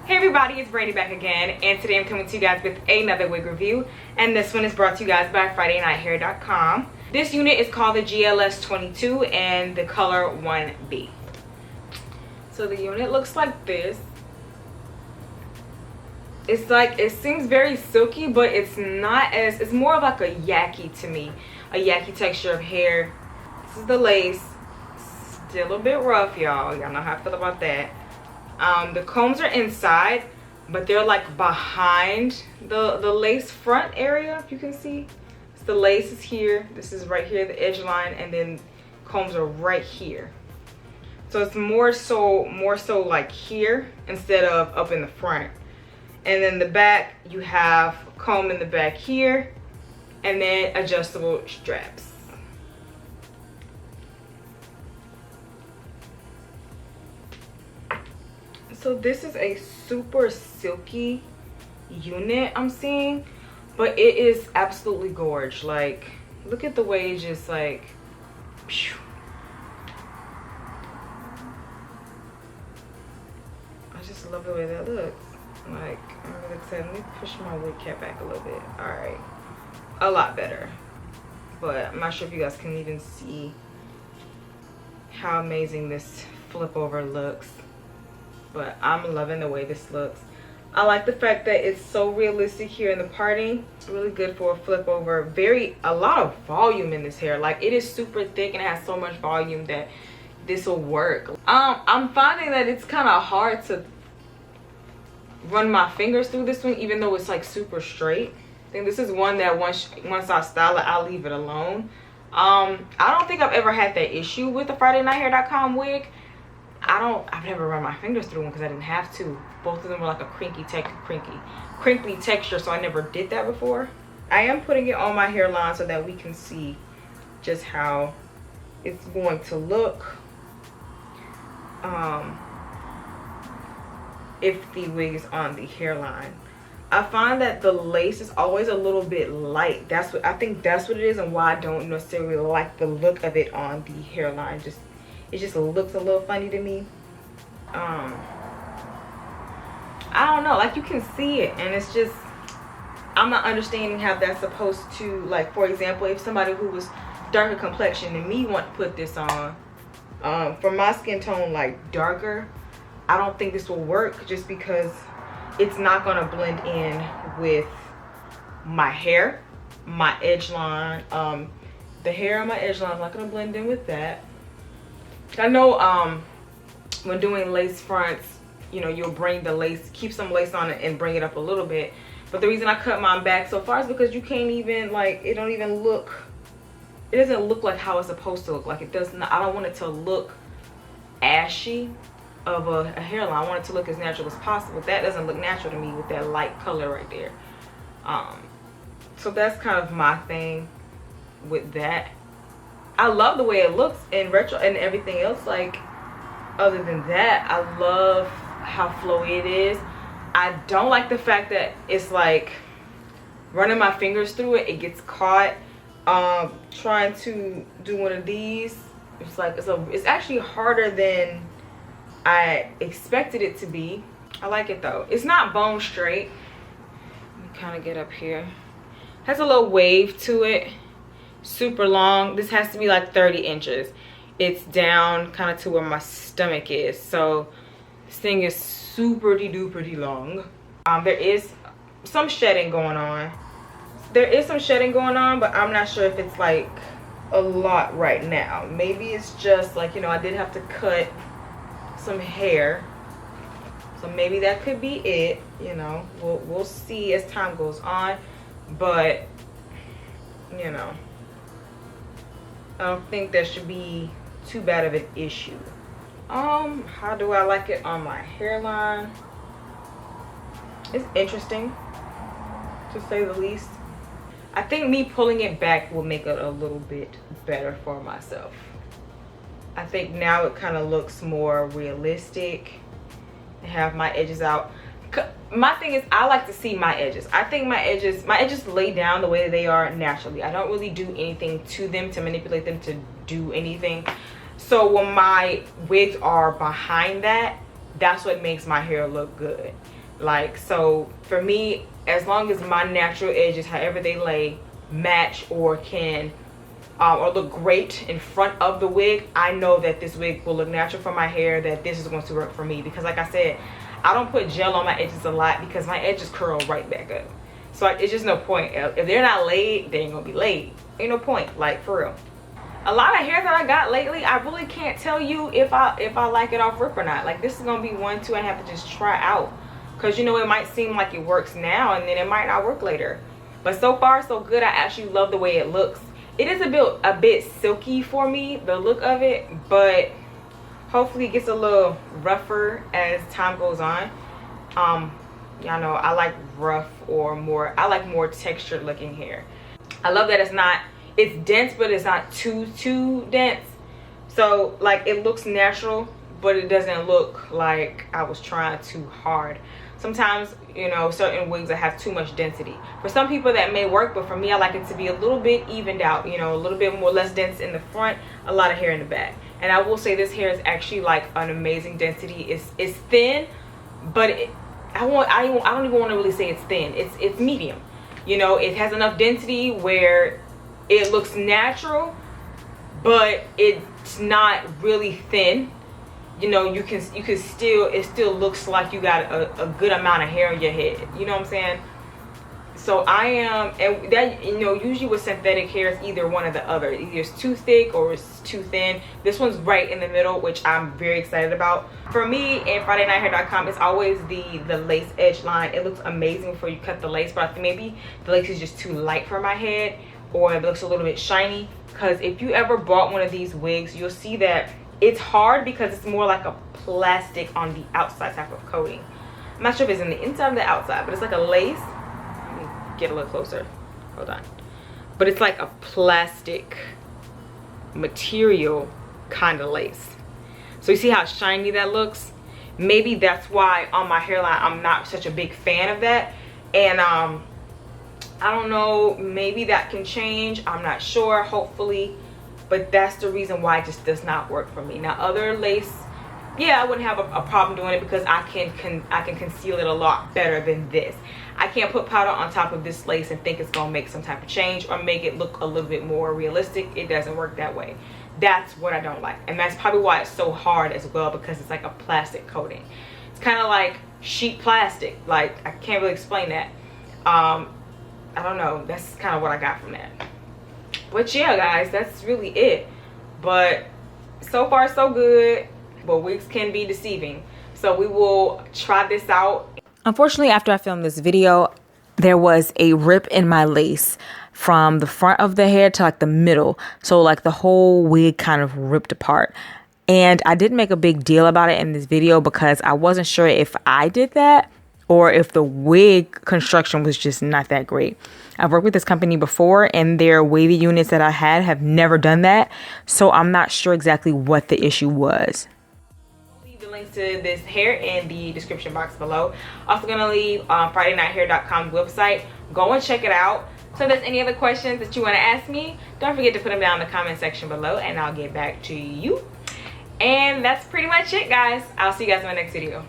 Hey everybody, it's Brady back again, and today I'm coming to you guys with another wig review, and this one is brought to you guys by FridayNightHair.com. This unit is called the GLS22 and the color 1B. So the unit looks like this. It's like, it seems very silky, but it's not as, it's more of like a yaki to me, a yaki texture of hair. This is the lace, still a bit rough, y'all know how I feel about that. The combs are inside, but they're like behind the lace front area, if you can see. So the lace is here, this is right here, the edge line, and then combs are right here. So it's more so like here instead of up in the front. And then the back, you have comb in the back here, and then adjustable straps. So this is a super silky unit I'm seeing, but it is absolutely gorgeous. Like, look at the way it just like, phew. I just love the way that looks. Like, I'm really excited. Let me push my wig cap back a little bit. All right, a lot better, but I'm not sure if you guys can even see how amazing this flip over looks. But I'm loving the way this looks. I like the fact that it's so realistic here in the parting. It's really good for a flip over. A lot of volume in this hair. Like, it is super thick and it has so much volume that this will work. I'm finding that it's kind of hard to run my fingers through this one, even though it's like super straight. I think this is one that once I style it, I'll leave it alone. I don't think I've ever had that issue with the FridayNightHair.com wig. I've never run my fingers through one because I didn't have to. Both of them were like a crinkly texture, so I never did that before. I am putting it on my hairline so that we can see just how it's going to look if the wig is on the hairline. I find that the lace is always a little bit light. I think that's what it is, and why I don't necessarily like the look of it on the hairline. It just looks a little funny to me. I don't know, like, you can see it, and it's just, I'm not understanding how that's supposed to, like, for example, if somebody who was darker complexion than me want to put this on, for my skin tone, like, darker, I don't think this will work, just because it's not going to blend in with my hair, my edge line. The hair on my edge line is not going to blend in with that. I know when doing lace fronts, you know, you'll bring the lace, keep some lace on it and bring it up a little bit. But the reason I cut mine back so far is because you can't even, like, it doesn't look like how it's supposed to look. Like, it does not, I don't want it to look ashy of a hairline. I want it to look as natural as possible. That doesn't look natural to me with that light color right there. So that's kind of my thing with that. I love the way it looks in retro and everything else. Like, other than that, I love how flowy it is. I don't like the fact that it's like running my fingers through it, it gets caught. Trying to do one of these, it's like it's actually harder than I expected it to be. I like it though. It's not bone straight. Let me kind of get up here. Has a little wave to it. Super long. This has to be like 30 inches. It's down kind of to where my stomach is, so this thing is super duper long. There is some shedding going on. But I'm not sure if it's like a lot right now. Maybe it's just like, you know, I did have to cut some hair, so maybe that could be it. You know, we'll see as time goes on, but you know, I don't think that should be too bad of an issue. How do I like it on my hairline? It's interesting, to say the least. I think me pulling it back will make it a little bit better for myself. I think now it kind of looks more realistic. I have my edges out. My thing is, I like to see my edges. I think my edges lay down the way that they are naturally. I don't really do anything to them to manipulate them to do anything. So when my wigs are behind that, that's what makes my hair look good. Like, so for me, as long as my natural edges, however they lay, match or can or look great in front of the wig, I know that this wig will look natural for my hair, that this is going to work for me. Because like I said, I don't put gel on my edges a lot because my edges curl right back up. So it's just no point. If they're not laid, they ain't gonna be laid. Ain't no point, like, for real. A lot of hair that I got lately, I really can't tell you if I like it off rip or not. Like, this is gonna be one too I have to just try out, because you know, it might seem like it works now and then it might not work later. But so far so good. I actually love the way it looks. It is a bit silky for me, the look of it, but hopefully it gets a little rougher as time goes on. Y'all know I like rough or more, I like more textured looking hair. I love that it's dense, but it's not too dense. So like, it looks natural, but it doesn't look like I was trying too hard. Sometimes, you know, certain wigs that have too much density. For some people that may work, but for me, I like it to be a little bit evened out, you know, a little bit more, less dense in the front, a lot of hair in the back. And I will say this hair is actually like an amazing density. It's thin, but I don't even want to really say it's thin. It's medium. You know, it has enough density where it looks natural, but it's not really thin. You know, you can still, it still looks like you got a good amount of hair on your head. You know what I'm saying? So and that, you know, usually with synthetic hair, it's either one or the other. Either it's too thick or it's too thin. This one's right in the middle, which I'm very excited about. For me, and FridayNightHair.com, it's always the lace edge line. It looks amazing before you cut the lace, but I think maybe the lace is just too light for my head, or it looks a little bit shiny. Because if you ever bought one of these wigs, you'll see that it's hard because it's more like a plastic on the outside type of coating. I'm not sure if it's in the inside or the outside, but it's like a lace. Let me get a little closer. Hold on. But it's like a plastic material kind of lace. So you see how shiny that looks? Maybe that's why on my hairline I'm not such a big fan of that. And I don't know, maybe that can change. I'm not sure, hopefully. But that's the reason why it just does not work for me. Now, other lace, yeah, I wouldn't have a problem doing it because I can conceal it a lot better than this. I can't put powder on top of this lace and think it's gonna make some type of change or make it look a little bit more realistic. It doesn't work that way. That's what I don't like. And that's probably why it's so hard as well, because it's like a plastic coating. It's kind of like sheet plastic. Like, I can't really explain that. I don't know. That's kind of what I got from that. But yeah, guys, that's really it. But so far so good, but wigs can be deceiving, so we will try this out. Unfortunately, after I filmed this video, there was a rip in my lace from the front of the hair to like the middle, so like the whole wig kind of ripped apart. And I didn't make a big deal about it in this video because I wasn't sure if I did that or if the wig construction was just not that great. I've worked with this company before, and their wavy units that I had have never done that. So I'm not sure exactly what the issue was. I'll leave the links to this hair in the description box below. Also gonna leave FridayNightHair.com's website. Go and check it out. So if there's any other questions that you wanna ask me, don't forget to put them down in the comment section below and I'll get back to you. And that's pretty much it, guys. I'll see you guys in my next video.